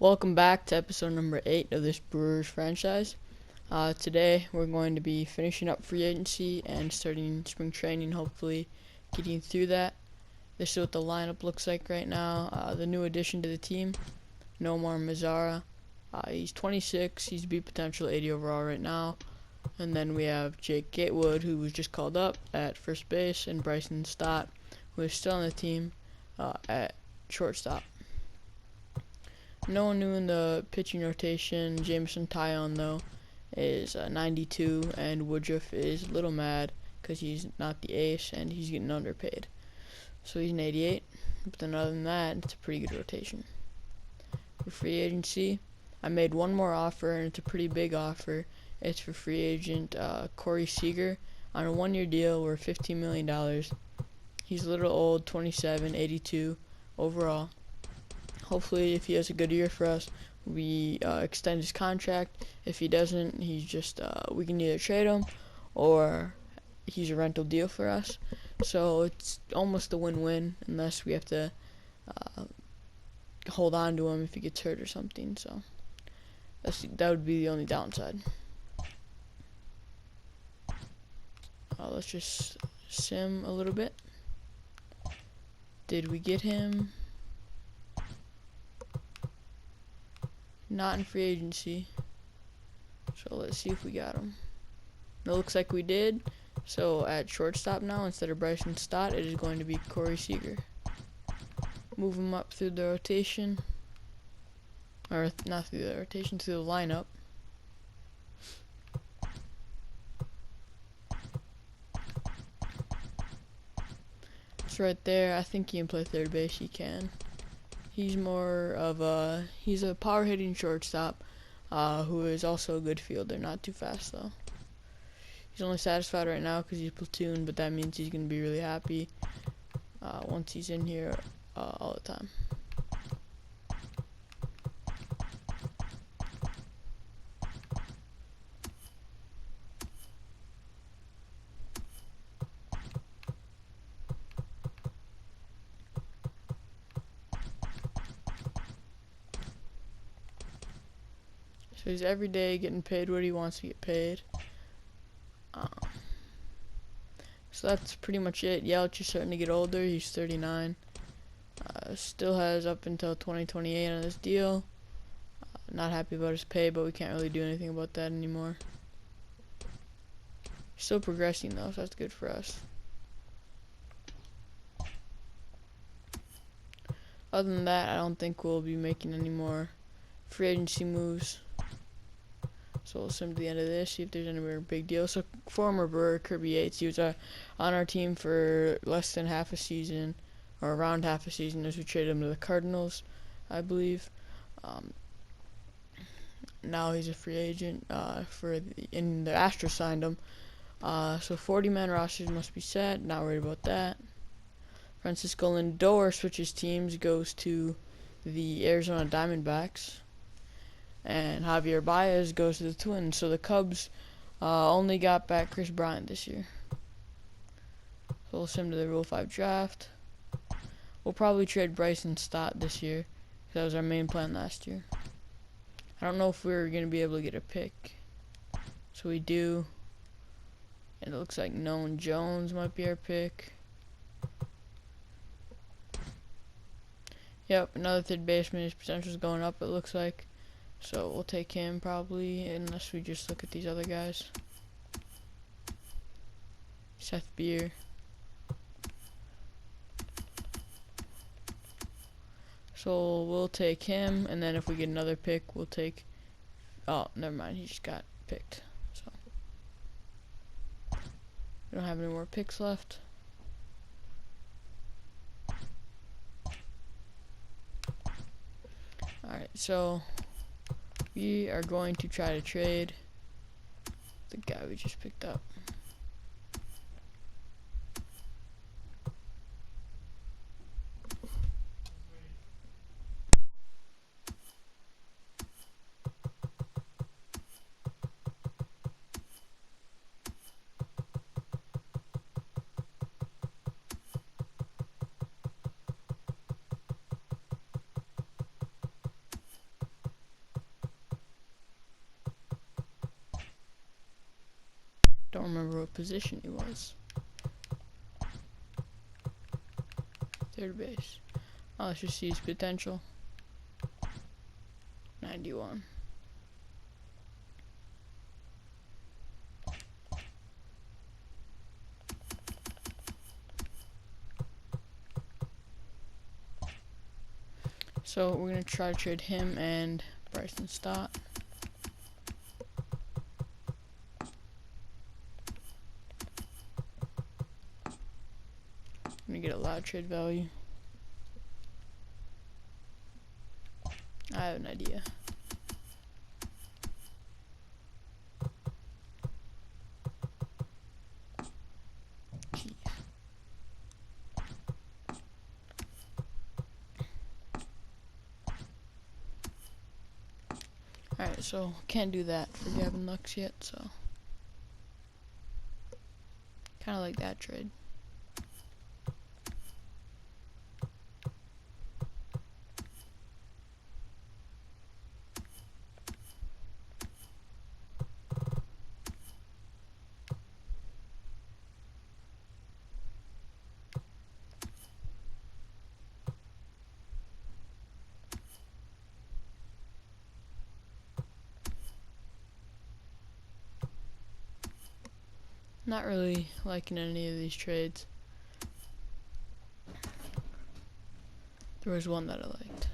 Welcome back to episode number 8 of this Brewers franchise. Today we're going to be finishing up free agency and starting spring training, hopefully getting through that. This is what the lineup looks like right now. The new addition to the team, Nomar Mazara. He's 26, he's B potential 80 overall right now. And then we have Jake Gatewood, who was just called up at first base, and Bryson Stott, who is still on the team at shortstop. No one new in the pitching rotation. Jameson Taillon, though, is 92, and Woodruff is a little mad because he's not the ace and he's getting underpaid. So he's an 88, but then other than that, it's a pretty good rotation. For free agency, I made one more offer, and it's a pretty big offer. It's for free agent Corey Seager on a one-year deal worth $15 million. He's a little old, 27, 82 overall. Hopefully, if he has a good year for us, we extend his contract. If he doesn't, he's just we can either trade him or he's a rental deal for us. So it's almost a win-win, unless we have to hold on to him if he gets hurt or something. So that would be the only downside. Let's just sim a little bit. Did we get him? Not in free agency. So let's see if we got him. It looks like we did. So at shortstop now, instead of Bryson Stott, it is going to be Corey Seager. Move him up through the rotation. Or not through the rotation, through the lineup. It's right there. I think he can play third base. He can. He's more of he's a power hitting shortstop who is also a good fielder. Not too fast though. He's only satisfied right now because he's platoon, but that means he's going to be really happy once he's in here all the time. So he's every day getting paid what he wants to get paid. So that's pretty much it. Yelich is starting to get older. He's 39. Still has up until 2028 on this deal. Not happy about his pay, but we can't really do anything about that anymore. He's still progressing though, so that's good for us. Other than that, I don't think we'll be making any more free agency moves. So we'll sim to the end of this, see if there's any more big deals. So former Brewer Kirby Yates, he was on our team for less than half a season, or around half a season, as we traded him to the Cardinals, I believe. Now he's a free agent and the Astros signed him. So 40-man rosters must be set. Not worried about that. Francisco Lindor switches teams, goes to the Arizona Diamondbacks. And Javier Baez goes to the Twins. So the Cubs only got back Chris Bryant this year. So we'll sim to the Rule 5 draft. We'll probably trade Bryson Stott this year, because that was our main plan last year. I don't know if we're going to be able to get a pick. So we do. And it looks like Nolan Jones might be our pick. Yep, another third baseman. His potential is going up, it looks like. So we'll take him probably, unless we just look at these other guys. Seth Beer. So we'll take him, and then if we get another pick, we'll take... Oh, never mind, he just got picked. So we don't have any more picks left. Alright, so we are going to try to trade the guy we just picked up. Don't remember what position he was. Third base. Oh, let's just see his potential. 91. So we're gonna try to trade him and Bryson Stott. I'm gonna get a lot of trade value. I have an idea. Jeez. Alright, so can't do that for Gavin Lux yet, so kinda like that trade. Not really liking any of these trades. There was one that I liked.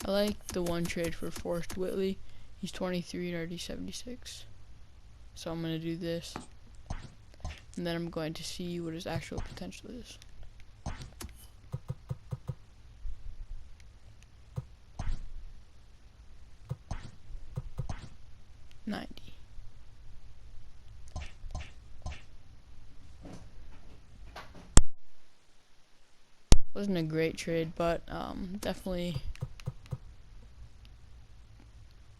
I like the one trade for Forrest Whitley. He's 23 and already 76. So I'm going to do this. And then I'm going to see what his actual potential is. $90. Wasn't a great trade, but definitely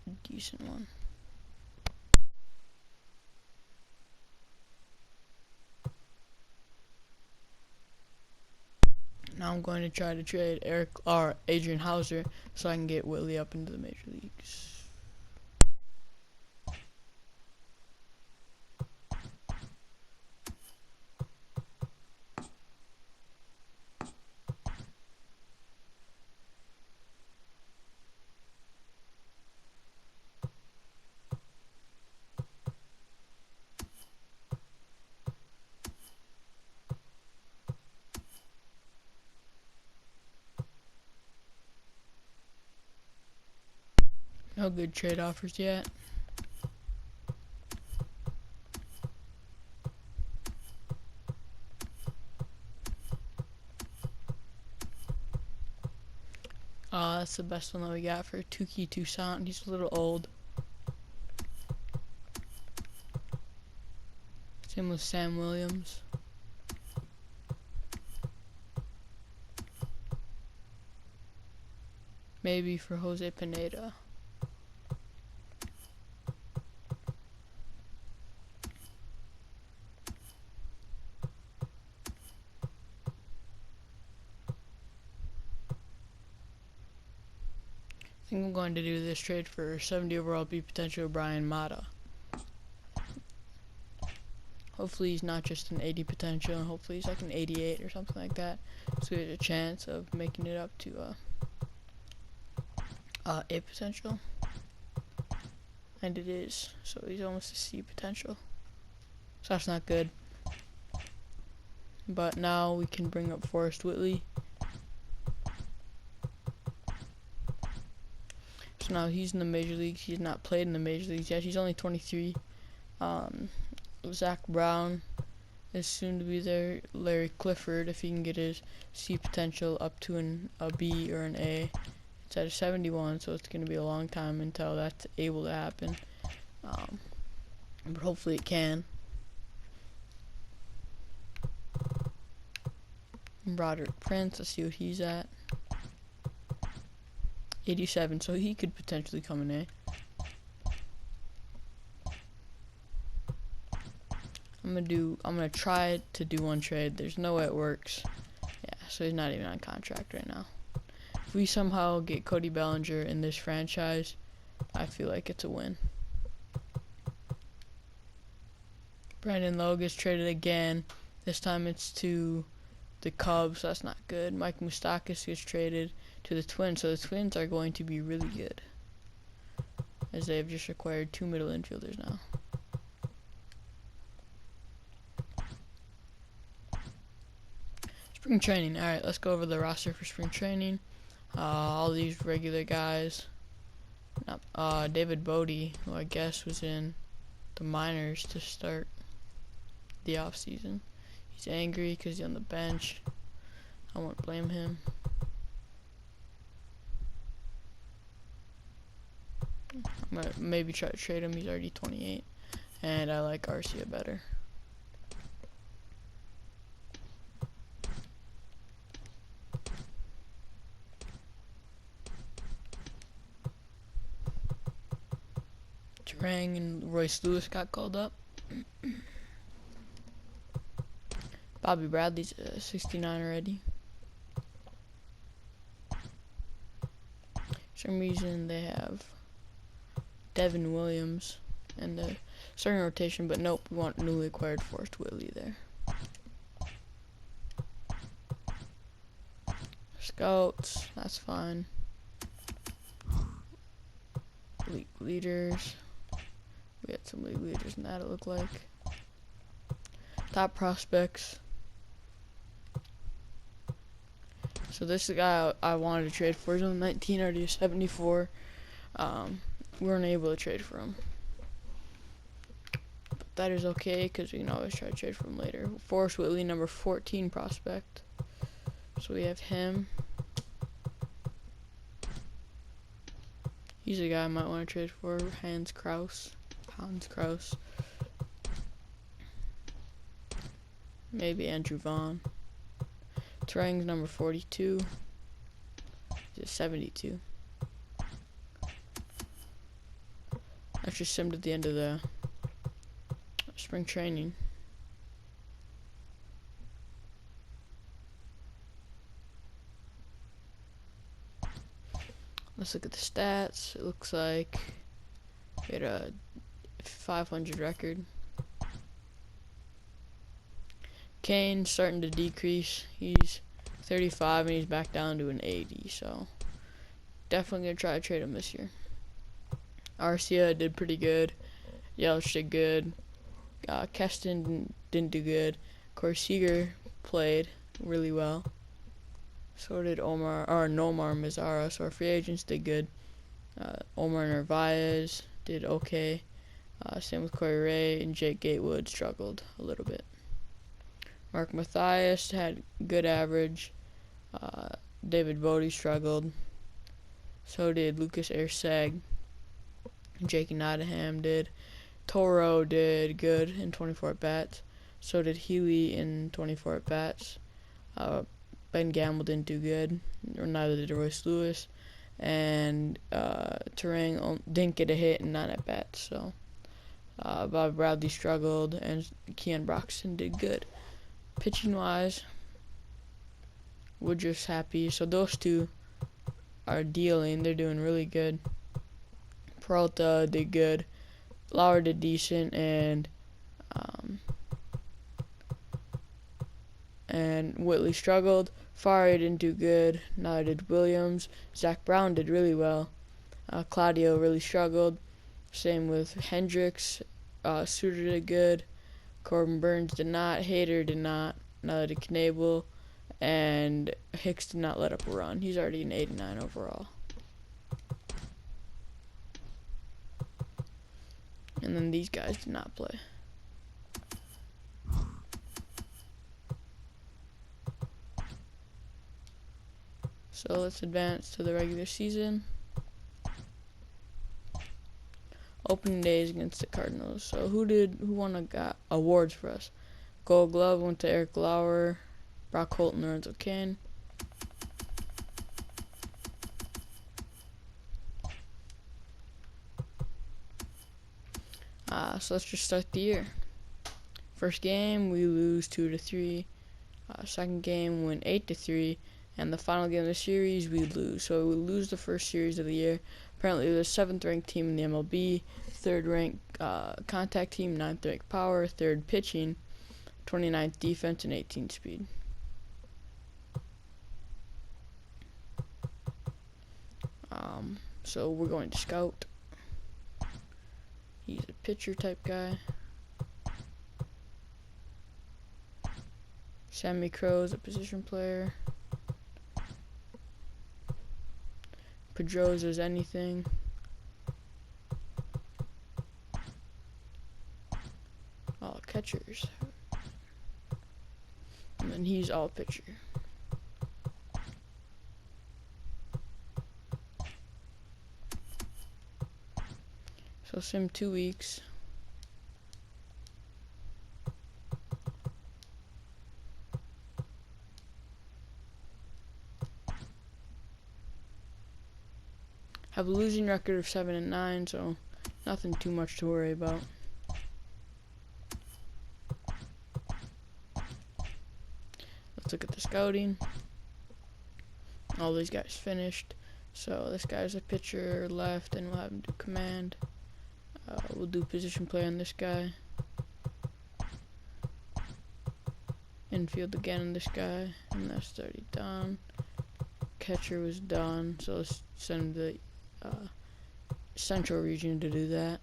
a decent one. Now I'm going to try to trade Adrian Hauser so I can get Whitley up into the major leagues. No good trade offers yet. That's the best one that we got for Tuki Toussaint. He's a little old. Same with Sam Williams. Maybe for Jose Pineda. I think I'm going to do this trade for 70 overall B potential Brian Mata. Hopefully he's not just an 80 potential, and hopefully he's like an 88 or something like that. So there's a chance of making it up to A potential. And it is. So he's almost a C potential. So that's not good. But now we can bring up Forrest Whitley. So now he's in the major leagues. He's not played in the major leagues yet. He's only 23. Zach Brown is soon to be there. Larry Clifford, if he can get his C potential up to a B or an A. It's at a 71, so it's going to be a long time until that's able to happen. but hopefully it can. Broderick Prince, let's see what he's at. 87, so he could potentially come in A. I'm gonna try to do one trade. There's no way it works. Yeah, so he's not even on contract right now. If we somehow get Cody Bellinger in this franchise, I feel like it's a win. Brandon Lowe gets traded again. This time it's to the Cubs. That's not good. Mike Moustakas gets traded to the Twins. So the Twins are going to be really good, as they have just acquired 2 middle infielders now. Spring training. Alright, let's go over the roster for spring training. All these regular guys. David Bodie, who I guess was in the minors to start the off season. He's angry because he's on the bench. I won't blame him. I'm gonna maybe try to trade him. He's already 28, and I like Arcia better. Turang and Royce Lewis got called up. Bobby Bradley's 69 already. For some reason they have Devin Williams in the starting rotation, but nope, we want newly acquired Forrest Whitley there. Scouts, that's fine. League leaders. We had some league leaders in that, it looked like. Top prospects. So this is the guy I wanted to trade for. He's only 19, already a 74. We weren't able to trade for him. But that is okay, because we can always try to trade for him later. Forrest Whitley, number 14 prospect. So we have him. He's a guy I might want to trade for. Hans Kraus. Maybe Andrew Vaughn. Turang's number 42. He's a 72. That's just simmed at the end of the spring training. Let's look at the stats. It looks like we had a 500 record. Kane's starting to decrease. He's 35 and he's back down to an 80, so definitely gonna try to trade him this year. Arcia did pretty good. Yelich did good. Keston didn't do good. Of course, Seager played really well. So did Nomar Mazara. So our free agents did good. Omar Narvaez did okay. Same with Corey Ray, and Jake Gatewood struggled a little bit. Mark Mathias had good average. David Bodie struggled. So did Lucas Erceg. Jake Nottingham did. Toro did good in 24 at-bats. So did Healy in 24 at-bats. Ben Gamble didn't do good, or neither did Royce Lewis. And Turang didn't get a hit in 9 at-bats. So Bob Bradley struggled, and Keon Broxton did good. Pitching-wise, we're just happy. So those two are dealing. They're doing really good. Peralta did good. Lauer did decent, and Whitley struggled. Faria didn't do good. Neither did Williams. Zach Brown did really well. Claudio really struggled. Same with Hendricks. Suter did good. Corbin Burns did not. Hader did not. Neither did Knable. And Hicks did not let up a run. He's already an 89 overall. And then these guys did not play. So let's advance to the regular season. Opening day is against the Cardinals. So who won awards for us? Gold Glove went to Eric Lauer, Brock Holt, and Lorenzo Cain. So let's just start the year. First game, we lose 2-3. Second game, we win 8-3. And the final game of the series, we lose. So we lose the first series of the year. Apparently, we're the 7th ranked team in the MLB, 3rd ranked contact team, 9th ranked power, 3rd pitching, 29th defense, and 18th speed. So we're going to scout. He's a pitcher type guy. Sammy Crow's a position player. Pedrosa's anything. All catchers. And then he's all pitcher. So sim 2 weeks. Have a losing record of 7-9, so nothing too much to worry about. Let's look at the scouting. All these guys finished. So this guy's a pitcher left, and we'll have him do command. We'll do position play on this guy. Infield again on this guy, and that's already done. Catcher was done, so let's send the central region to do that.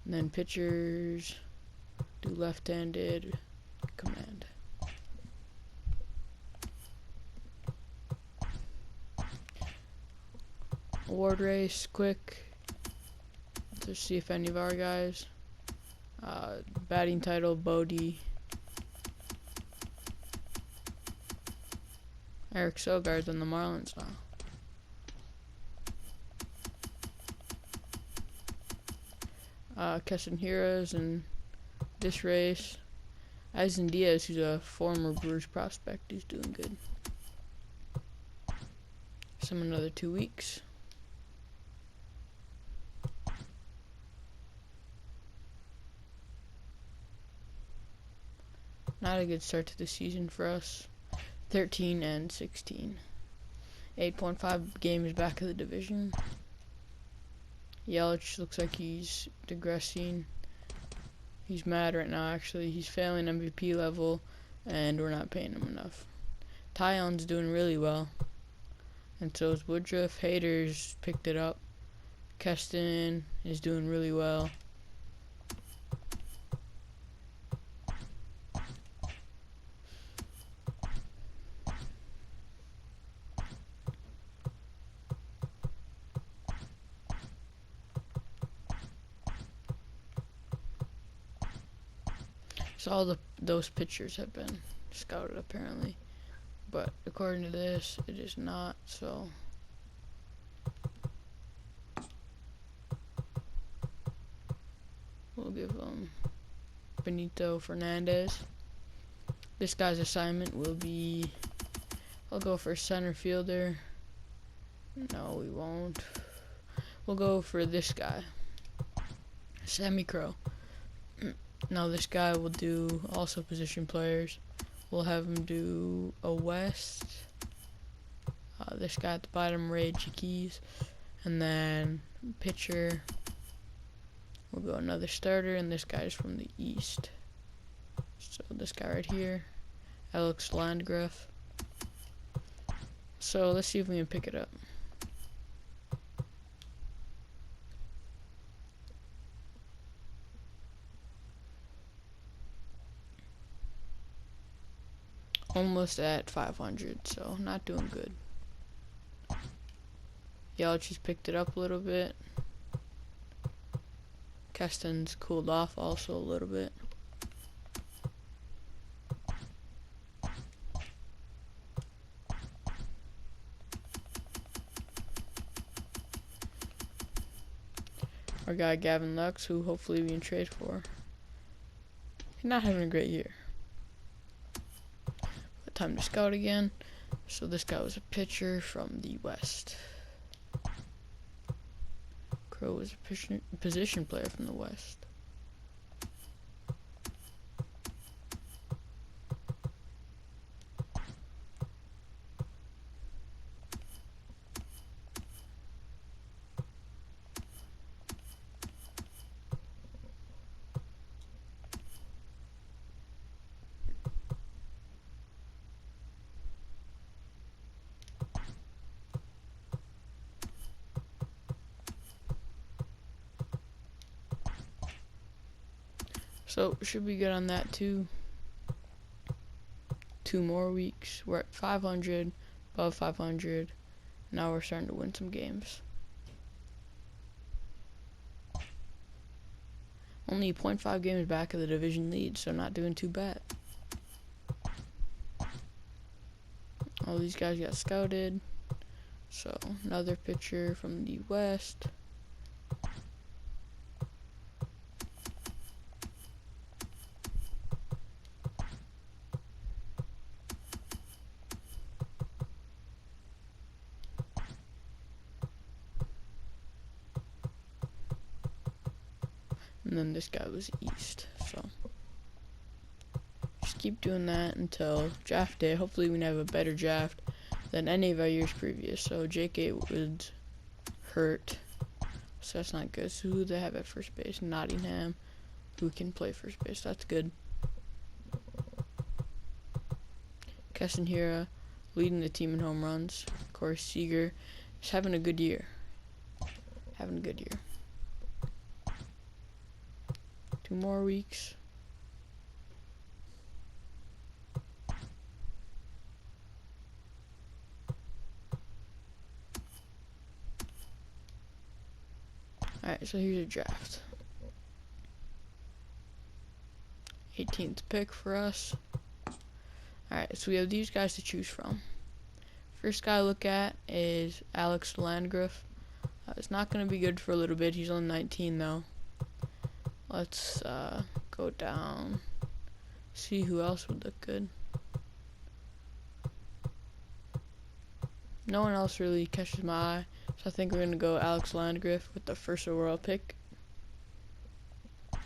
And then pitchers, do left-handed command. Award race, quick. Let's see if any of our guys. Batting title, Bodie. Eric Sogard's on the Marlins now. Keston Hiura's in this race. Eisen Diaz, who's a former Brewers prospect, he's doing good. Some another 2 weeks. Not a good start to the season for us. 13-16. 8.5 games back of the division. Yelich looks like he's digressing. He's mad right now, actually. He's failing MVP level, and we're not paying him enough. Tyon's doing really well, and so is Woodruff. Hader's picked it up. Keston is doing really well. So all those pitchers have been scouted apparently, but according to this, it is not. So we'll give Benito Fernandez. This guy's assignment will be, I'll go for center fielder. No, we won't. We'll go for this guy, Sammy Crow. Now this guy will do also position players. We'll have him do a West. This guy at the bottom, Ray Chiquis. And then pitcher, we'll go another starter, and this guy's from the East. So this guy right here, Alex Landgraf. So let's see if we can pick it up. Almost at 500, so not doing good. Yelich just picked it up a little bit. Keston's cooled off also a little bit. our guy Gavin Lux, who hopefully we can trade for. He's not having a great year. But time to scout again. So this guy was a pitcher from the West. Crow was a position player from the West. So should be good on that too. 2 more weeks. We're at 500, above 500. Now we're starting to win some games. Only 0.5 games back of the division lead, so not doing too bad. All these guys got scouted. So another pitcher from the West. And then this guy was East, so just keep doing that until draft day. Hopefully we have a better draft than any of our years previous. So Jake Woods hurt, so that's not good. So who they have at first base? Nottingham, who can play first base. That's good. Keston Hira leading the team in home runs. Corey Seager is having a good year. Having a good year. 2 more weeks. Alright, so here's a draft. 18th pick for us. Alright, so we have these guys to choose from. First guy I look at is Alex Landgraf. It's not going to be good for a little bit. He's only 19 though. Let's go down, see who else would look good. No one else really catches my eye, so I think we're going to go Alex Landgraf with the first overall pick.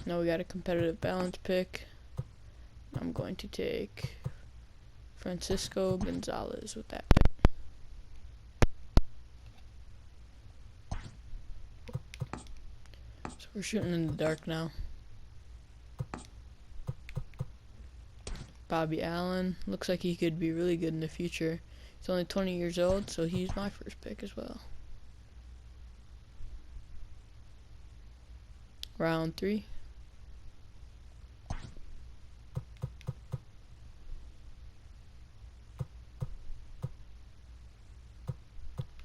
Now we got a competitive balance pick. I'm going to take Francisco Gonzalez with that pick. So we're shooting in the dark now. Bobby Allen looks like he could be really good in the future. He's only 20 years old, so he's my first pick as well. Round 3.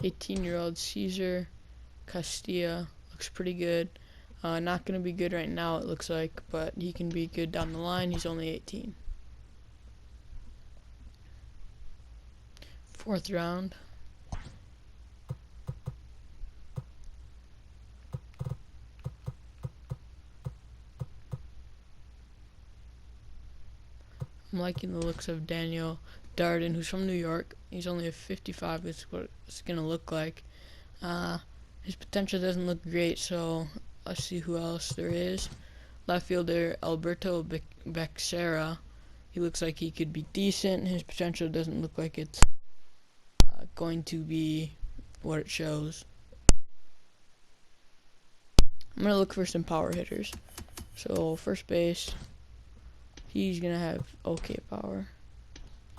"18-year-old Cesar Castilla looks pretty good. Not going to be good right now, it looks like, but he can be good down the line. He's only 18. 4th round. I'm liking the looks of Daniel Darden, who's from New York. He's only a 55. That's what it's going to look like. His potential doesn't look great, so let's see who else there is. Left fielder Alberto Becerra. He looks like he could be decent. His potential doesn't look like it's going to be what it shows. I'm going to look for some power hitters. So first base, he's going to have okay power.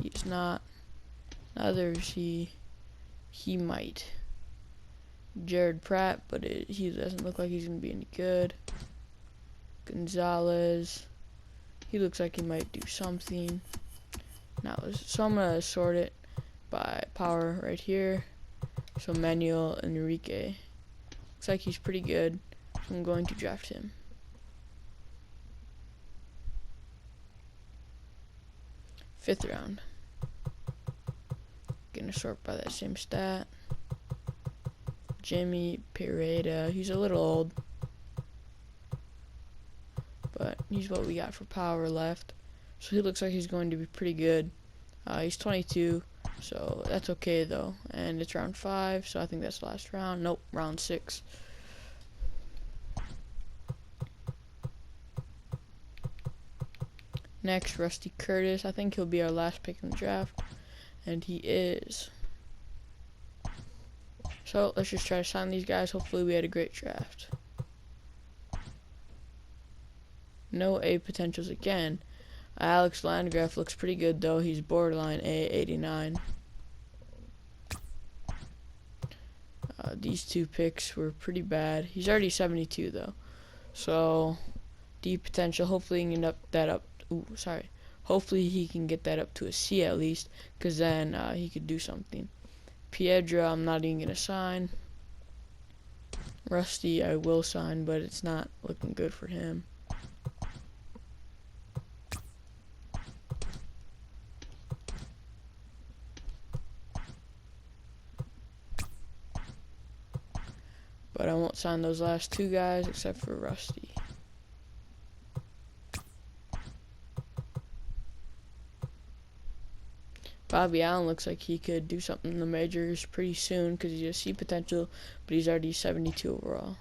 He's not. Neither is he. He might. Jared Pratt, but he doesn't look like he's going to be any good. Gonzalez, he looks like he might do something. So I'm going to sort it by power right here. So Manuel Enrique. Looks like he's pretty good, so I'm going to draft him. 5th round. Gonna sort by that same stat. Jimmy Pereira, he's a little old. but he's what we got for power left. So he looks like he's going to be pretty good. He's 22, so that's okay though. And it's round 5, so I think that's the last round. Nope, round 6. Next, Rusty Curtis. I think he'll be our last pick in the draft, and he is. So let's just try to sign these guys. Hopefully we had a great draft. No A potentials again. Alex Landgraf looks pretty good though. He's borderline A, 89. These 2 picks were pretty bad. He's already 72 though. So D potential. Hopefully he can get that up. Hopefully he can get that up to a C at least, because then he could do something. Piedra, I'm not even gonna sign. Rusty, I will sign, but it's not looking good for him. But I won't sign those last 2 guys except for Rusty. Bobby Allen looks like he could do something in the majors pretty soon because he has C potential, but he's already 72 overall.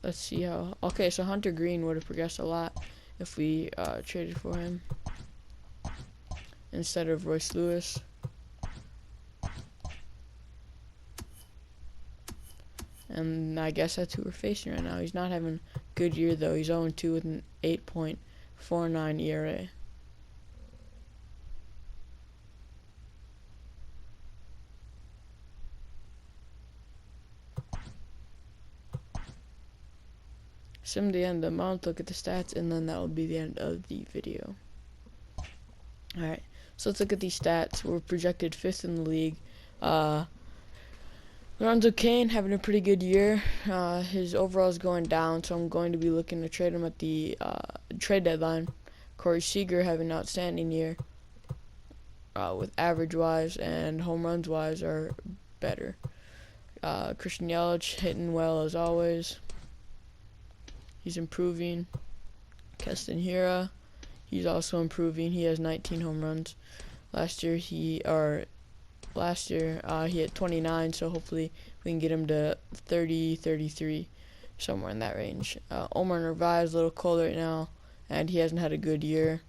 Let's see how. Okay, so Hunter Green would have progressed a lot if we traded for him instead of Royce Lewis. And I guess that's who we're facing right now. He's not having a good year, though. He's 0-2 with an 8.49 ERA. Sim the end of the month, look at the stats, and then that will be the end of the video. Alright, so let's look at these stats. We're projected 5th in the league. Lorenzo Cain having a pretty good year. His overall is going down, so I'm going to be looking to trade him at the trade deadline. Corey Seager having an outstanding year with average-wise and home runs-wise are better. Christian Yelich hitting well as always. He's improving. Keston Hiura, he's also improving. He has 19 home runs. Last year he hit 29, so hopefully we can get him to 30, 33, somewhere in that range. Omar Narvaez a little cold right now, and he hasn't had a good year.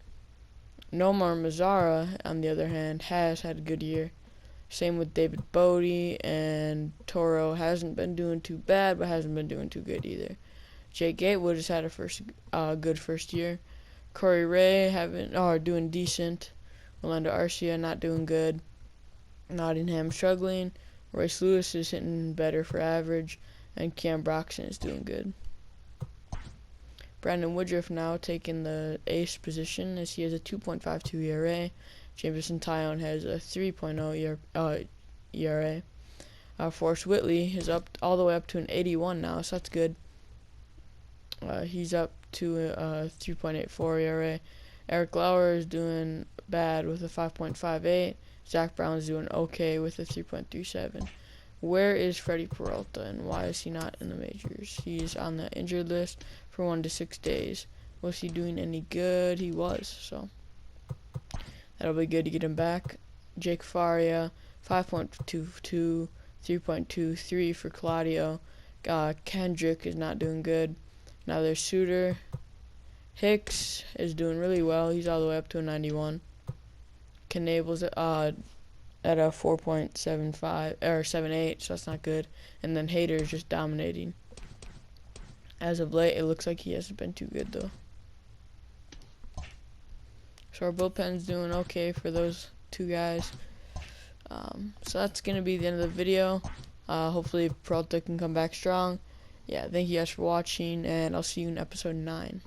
Nomar Mazara, on the other hand, has had a good year. Same with David Bodie, and Toro hasn't been doing too bad, but hasn't been doing too good either. Jake Gatewood has had a good first year. Corey Ray doing decent. Orlando Arcia not doing good. Nottingham struggling. Royce Lewis is hitting better for average, and Cam Broxton is doing good. Brandon Woodruff now taking the ace position as he has a 2.52 ERA. Jameson Taillon has a 3.0 ERA. Forrest Whitley is up all the way up to an 81 now, so that's good. He's up to a 3.84 ERA. Eric Lauer is doing bad with a 5.58. Zach Brown is doing okay with a 3.37. Where is Freddie Peralta, and why is he not in the majors? He's on the injured list for 1 to 6 days. Was he doing any good? He was, so that'll be good to get him back. Jake Faria, 5.22, 3.23 for Claudio. Kendrick is not doing good. Now there's Suter. Hicks is doing really well. He's all the way up to a 91. Knable's at a 4.75 or 7.8, so that's not good. And then Hader is just dominating. As of late, it looks like he hasn't been too good though. So our bullpen's doing okay for those 2 guys. So that's gonna be the end of the video. Hopefully Peralta can come back strong. Yeah, thank you guys for watching, and I'll see you in episode 9.